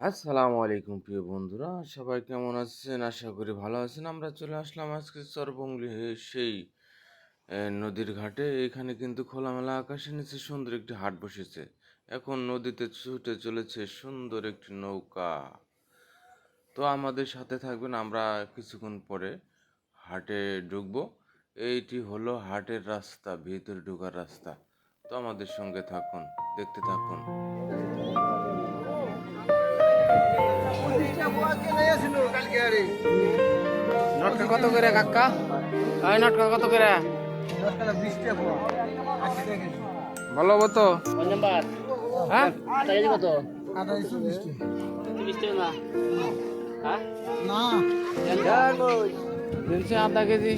আসসালামু আলাইকুম প্রিয় বন্ধুরা, সবাই কেমন আছেন? আশা করি ভালো আছেন। আমরা চলে আসলাম আজকে চরবংলি সেই নদীর ঘাটে। এখানে কিন্তু খোলামেলা আকাশের নিচে সুন্দর একটি হাট বসেছে। এখন নদীতে ছুটে চলেছে সুন্দর একটি নৌকা। তো আমাদের সাথে থাকবেন, আমরা কিছুক্ষণ পরে হাটে ঢুকবো। এইটি হলো হাটের রাস্তা, ভিতরে ঢোকার রাস্তা। তো আমাদের সঙ্গে থাকুন, দেখতে থাকুন। নটকা কত করে কাকা? ওই নটকা কত করে? ভালো তো? হ্যাঁ? কত? দিনছে আধা কেজি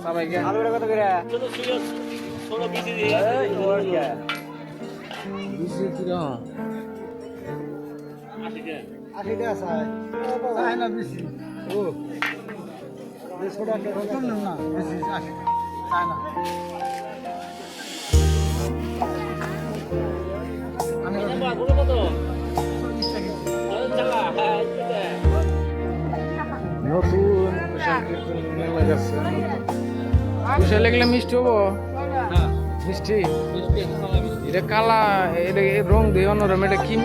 সবাইকে। কত করে? বিশে কিরকম? 80 টাকা চাই না বেশি। ও 150 টাকা কম না বেশি 80 চাই না। নতুন মেলা গেছে। কুশাল এগুলো মিষ্টি হবো? মিষ্টি এটা কালা, এটা রং দিয়ে অন্যরকম। এটা কি,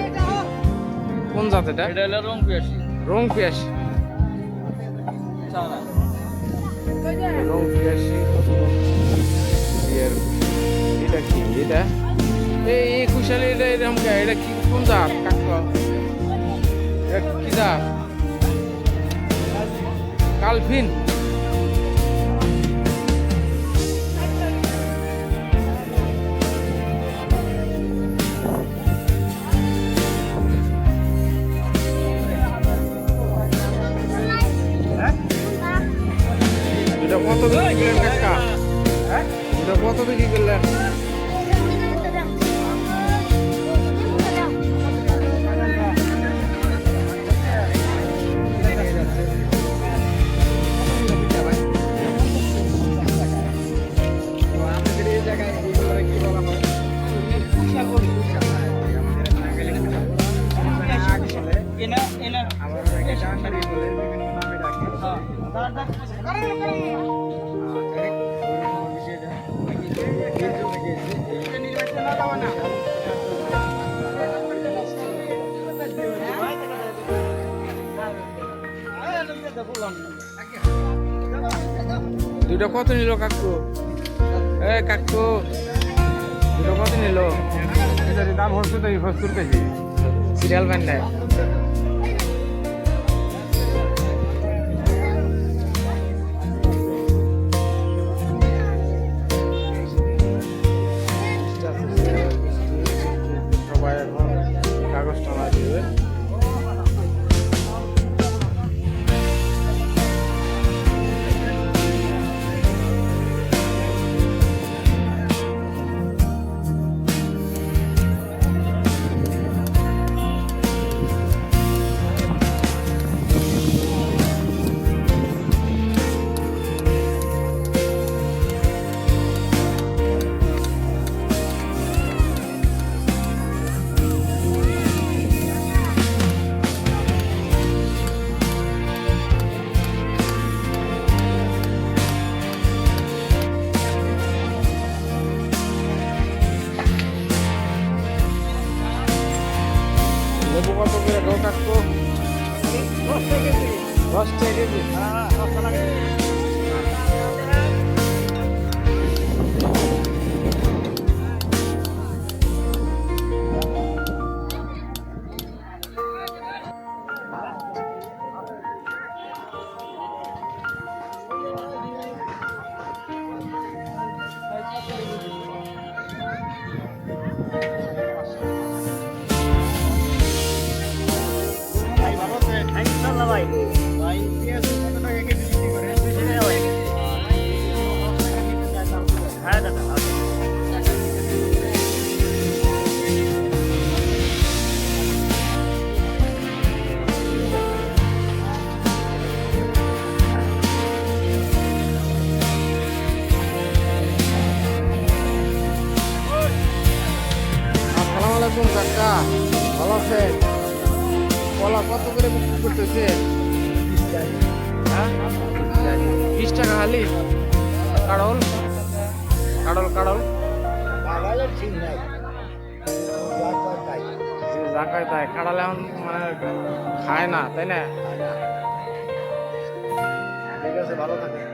কোন জাত এটা? রং পেশি। রং পিয়াসি। রং পিয়াসি এটা কি? এটা এই কুশালি, এটা এরকম কে? এটা কি, কোন জাত কাকা? এটা কি জাত? কালফিন। এটা কত বিক্রি করলেন কাকা? এটা কত বিক্রি করলেন? দুটো কত নিল কাকু? কাকু দুটো কত নিল? এটার দাম হচ্ছে তো 70 কেজি। সিরিয়াল ব্যান্ড নেয়। সবাই এখন কাগজ টানা দিবে। লেবু কত করে গো কাকু? 10 টাকা কেজি। ভাই পেঁয়াজ কত টাকা কেজি বিক্রি করে? 200 টাকা ভাই। হ্যাঁ দাদা। আসসালামু আলাইকুম কাকা, ভালো আছেন? কলা কত করে বিক্রি করতেছে? হ্যাঁ 20 টাকা খালি। কাড়ল কাড়ল কাড়ল যা খায় তাই, কাড়ালে এখন মানে খায় না, তাই না? ঠিক আছে, ভালো থাকে।